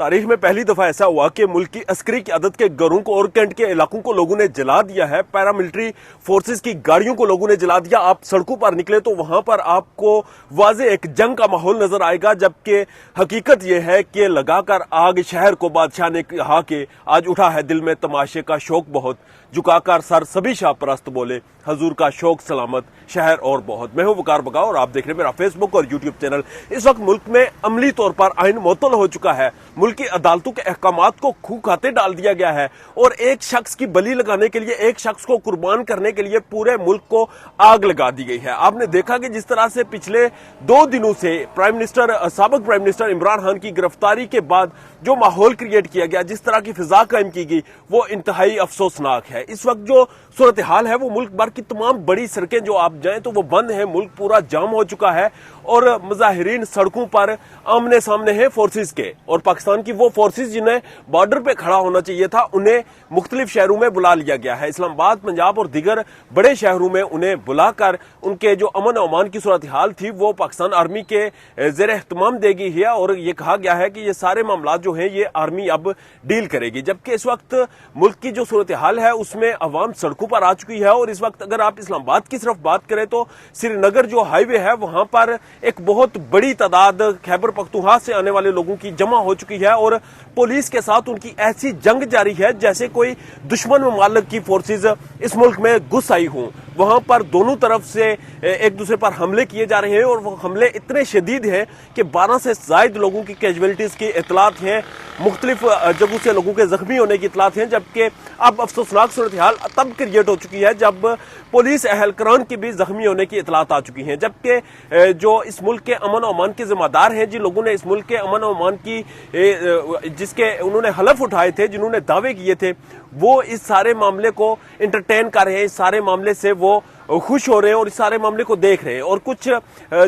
تاریخ میں پہلی دفعہ ایسا ہوا کہ ملک کی عسکری قیادت کے گھروں کو اور کینٹ کے علاقوں کو لوگوں نے جلا دیا ہے۔ پیراملٹری فورسز کی گاڑیوں کو لوگوں نے جلا دیا۔ آپ سڑکوں پر نکلے تو وہاں پر آپ کو واضح ایک جنگ کا ماحول نظر آئے گا، جبکہ حقیقت یہ ہے کہ لگا کر آگ شہر کو بادشاہ نے کہا کہ آج اٹھا ہے دل میں تماشے کا شوق بہت، جھکا کر سر سبھی شاہ پرست بولے حضور کا شوق سلامت شہر اور بہت۔ میں ہوں وقار بگا اور آپ دیکھ رہے ہیں میرا فیس بک اور یوٹیوب چینل۔ اس وقت ملک میں عملی طور پر آئین معطل ہو چکا ہے، ملک کی عدالتوں کے احکامات کو کھو کھاتے ڈال دیا گیا ہے اور ایک شخص کی بلی لگانے کے لیے، ایک شخص کو قربان کرنے کے لیے پورے ملک کو آگ لگا دی گئی ہے۔ آپ نے دیکھا کہ جس طرح سے پچھلے 2 دنوں سے سابق پرائم منسٹر عمران خان کی گرفتاری کے بعد جو ماحول کریٹ کیا گیا، جس طرح کی فضا قائم کی گئی، وہ انتہائی افسوسناک ہے۔ اس وقت جو صورتحال ہے وہ ملک بھر کی تمام بڑی سڑکیں جو آپ جائیں تو وہ بند ہیں، ملک پورا جام ہو چکا ہے اور مظاہرین سڑکوں پر آمنے سامنے ہیں فورسز کے، اور پاکستان کی وہ فورسز جنہیں بارڈر پہ کھڑا ہونا چاہیے تھا انہیں مختلف شہروں میں بلا لیا گیا ہے۔ اسلام آباد، پنجاب اور دیگر بڑے شہروں میں انہیں بلا کر ان کے جو امن و امان کی صورتحال تھی وہ پاکستان آرمی کے زیر اہتمام دے گی ہے، اور یہ کہا گیا ہے کہ یہ سارے معاملات جو ہیں یہ آرمی اب ڈیل کرے گی۔ جبکہ اس وقت ملک کی جو صورتحال ہے اس میں عوام سڑکوں پر آ چکی ہے، اور اس وقت اگر آپ اسلام آباد کی صرف بات کریں تو سری نگر جو ہائی وے ہے وہاں پر ایک بہت بڑی تعداد خیبر پختونخوا سے آنے والے لوگوں کی جمع ہو چکی ہے، اور پولیس کے ساتھ ان کی ایسی جنگ جاری ہے جیسے کوئی دشمن ممالک کی فورسز اس ملک میں گھس آئی ہوں۔ وہاں پر دونوں طرف سے ایک دوسرے پر حملے کیے جا رہے ہیں، اور وہ حملے اتنے شدید ہیں کہ 12 سے زائد لوگوں کی کیجویلٹیز کی اطلاعات ہیں، مختلف جگہوں سے لوگوں کے زخمی ہونے کی اطلاعات ہیں۔ جبکہ اب افسوسناک صورتحال تب کریٹ ہو چکی ہے جب پولیس اہلکاران کی بھی زخمی ہونے کی اطلاعات آ چکی ہیں، جبکہ جو اس ملک کے امن و امان کے ذمہ دار ہیں، جن لوگوں نے اس ملک کے امن و امان کی جس کے انہوں نے حلف اٹھائے تھے، جنہوں نے دعوے کیے تھے، وہ اس سارے معاملے کو انٹرٹین کر رہے ہیں، اس سارے معاملے سے وہ خوش ہو رہے ہیں اور اس سارے معاملے کو دیکھ رہے ہیں۔ اور کچھ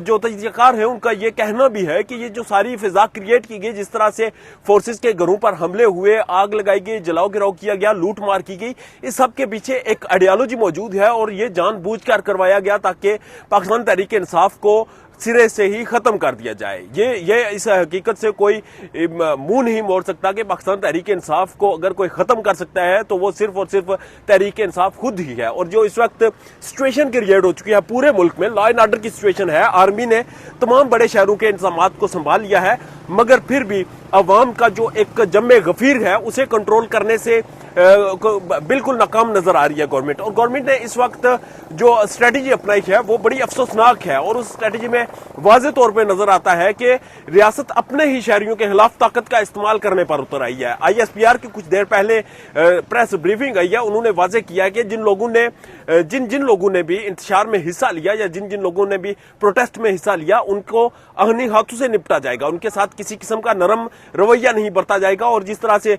جو تجزیہ کار ہیں ان کا یہ کہنا بھی ہے کہ یہ جو ساری فضا کریٹ کی گئی، جس طرح سے فورسز کے گھروں پر حملے ہوئے، آگ لگائی گئی، جلاؤ گراؤ کیا گیا، لوٹ مار کی گئی، اس سب کے پیچھے ایک آئیڈیالوجی موجود ہے، اور یہ جان بوجھ کر کروایا گیا تاکہ پاکستان تحریک انصاف کو سرے سے ہی ختم کر دیا جائے۔ یہ اس حقیقت سے کوئی منہ نہیں موڑ سکتا کہ پاکستان تحریک انصاف کو اگر کوئی ختم کر سکتا ہے تو وہ صرف اور صرف تحریک انصاف خود ہی ہے۔ اور جو اس وقت سچویشن کریٹ ہو چکی ہے پورے ملک میں، لا اینڈ آرڈر کی سچویشن ہے، آرمی نے تمام بڑے شہروں کے انتظامات کو سنبھال لیا ہے، مگر پھر بھی عوام کا جو ایک جم غفیر ہے اسے کنٹرول کرنے سے بالکل ناکام نظر آ رہی ہے گورنمنٹ۔ اور گورنمنٹ نے اس وقت جو اسٹریٹجی اپنائی ہے وہ بڑی افسوسناک ہے، اور اس اسٹریٹجی میں واضح طور پہ نظر آتا ہے کہ ریاست اپنے ہی شہریوں کے خلاف طاقت کا استعمال کرنے پر اتر آئی ہے۔ آئی ایس پی آر کی کچھ دیر پہلے پریس بریفنگ آئی ہے، انہوں نے واضح کیا کہ جن لوگوں نے بھی انتشار میں حصہ لیا یا جن لوگوں نے بھی پروٹیسٹ میں حصہ لیا ان کو آہنی ہاتھوں سے نپٹا جائے گا، ان کے ساتھ کسی قسم کا نرم رویہ نہیں برتا جائے گا۔ اور جس طرح سے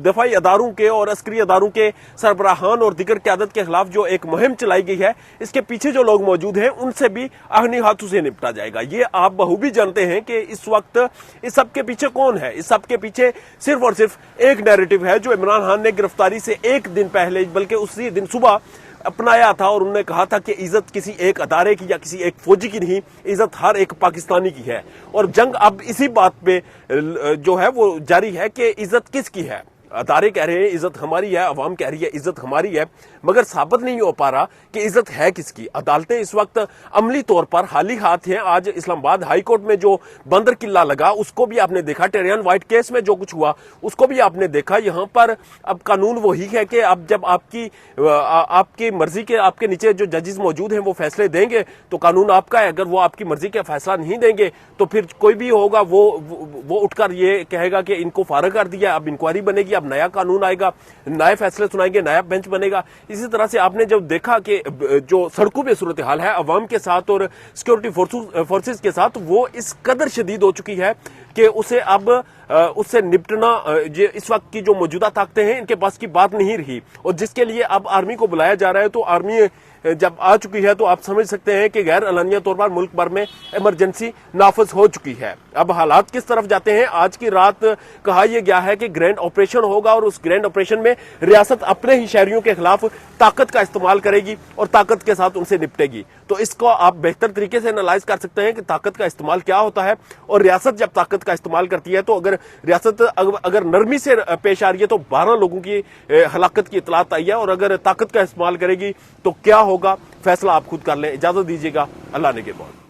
دفاعی اداروں کے اور عسکری اداروں کے سربراہان اور دیگر قیادت کے خلاف جو ایک مہم چلائی گئی ہے، اس کے پیچھے جو لوگ موجود ہیں ان سے بھی آہنی ہاتھوں سے نپٹا جائے گا۔ یہ آپ بخوبی جانتے ہیں کہ اس وقت اس سب کے پیچھے کون ہے۔ اس سب کے پیچھے صرف اور صرف ایک نیریٹو ہے جو عمران خان نے گرفتاری سے ایک دن پہلے بلکہ اسی دن صبح اپنایا تھا، اور انہوں نے کہا تھا کہ عزت کسی ایک ادارے کی یا کسی ایک فوجی کی نہیں، عزت ہر ایک پاکستانی کی ہے۔ اور جنگ اب اسی بات پہ جو ہے وہ جاری ہے کہ عزت کس کی ہے۔ ادارے کہہ رہے ہیں عزت ہماری ہے، عوام کہہ رہی ہے عزت ہماری ہے، مگر ثابت نہیں ہو پا رہا کہ عزت ہے کس کی۔ عدالتیں اس وقت عملی طور پر خالی ہاتھ ہیں۔ آج اسلام آباد ہائی کورٹ میں جو بندر قلعہ لگا اس کو بھی آپ نے دیکھا، ٹیریان وائٹ کیس میں جو کچھ ہوا اس کو بھی آپ نے دیکھا۔ یہاں پر اب قانون وہی ہے کہ اب جب آپ کی مرضی کے آپ کے نیچے جو ججز موجود ہیں وہ فیصلے دیں گے تو قانون آپ کا ہے، اگر وہ آپ کی مرضی کا فیصلہ نہیں دیں گے تو پھر کوئی بھی ہوگا وہ اٹھ کر یہ کہے گا کہ ان کو فارغ کر دیا، اب انکوائری بنے گی، اب نیا قانون آئے گا، نئے فیصلے سنائیں گے، نیا بینچ بنے گا۔ اسی طرح سے آپ نے جب دیکھا کہ جو سڑکوں پہ صورتحال ہے عوام کے ساتھ اور سیکورٹی فورسز کے ساتھ، وہ اس قدر شدید ہو چکی ہے کہ اسے اب اس سے نپٹنا اس وقت کی جو موجودہ طاقتیں ہیں ان کے پاس کی بات نہیں رہی، اور جس کے لیے اب آرمی کو بلایا جا رہا ہے۔ تو آرمی جب آ چکی ہے تو آپ سمجھ سکتے ہیں کہ غیر اعلانیہ طور پر ملک بھر میں ایمرجنسی نافذ ہو چکی ہے۔ اب حالات کس طرف جاتے ہیں؟ آج کی رات کہا یہ گیا ہے کہ گرینڈ آپریشن ہوگا، اور اس گرینڈ آپریشن میں ریاست اپنے ہی شہریوں کے خلاف طاقت کا استعمال کرے گی اور طاقت کے ساتھ ان سے نپٹے گی۔ تو اس کو آپ بہتر طریقے سے انالائز کر سکتے ہیں کہ طاقت کا استعمال کیا ہوتا ہے، اور ریاست جب طاقت کا استعمال کرتی ہے تو اگر ریاست اگر نرمی سے پیش آ رہی ہے تو 12 لوگوں کی ہلاکت کی اطلاعات آئی ہے، اور اگر طاقت کا استعمال کرے گی تو کیا ہوگا فیصلہ آپ خود کر لیں۔ اجازت دیجیے گا، اللہ نگہبان۔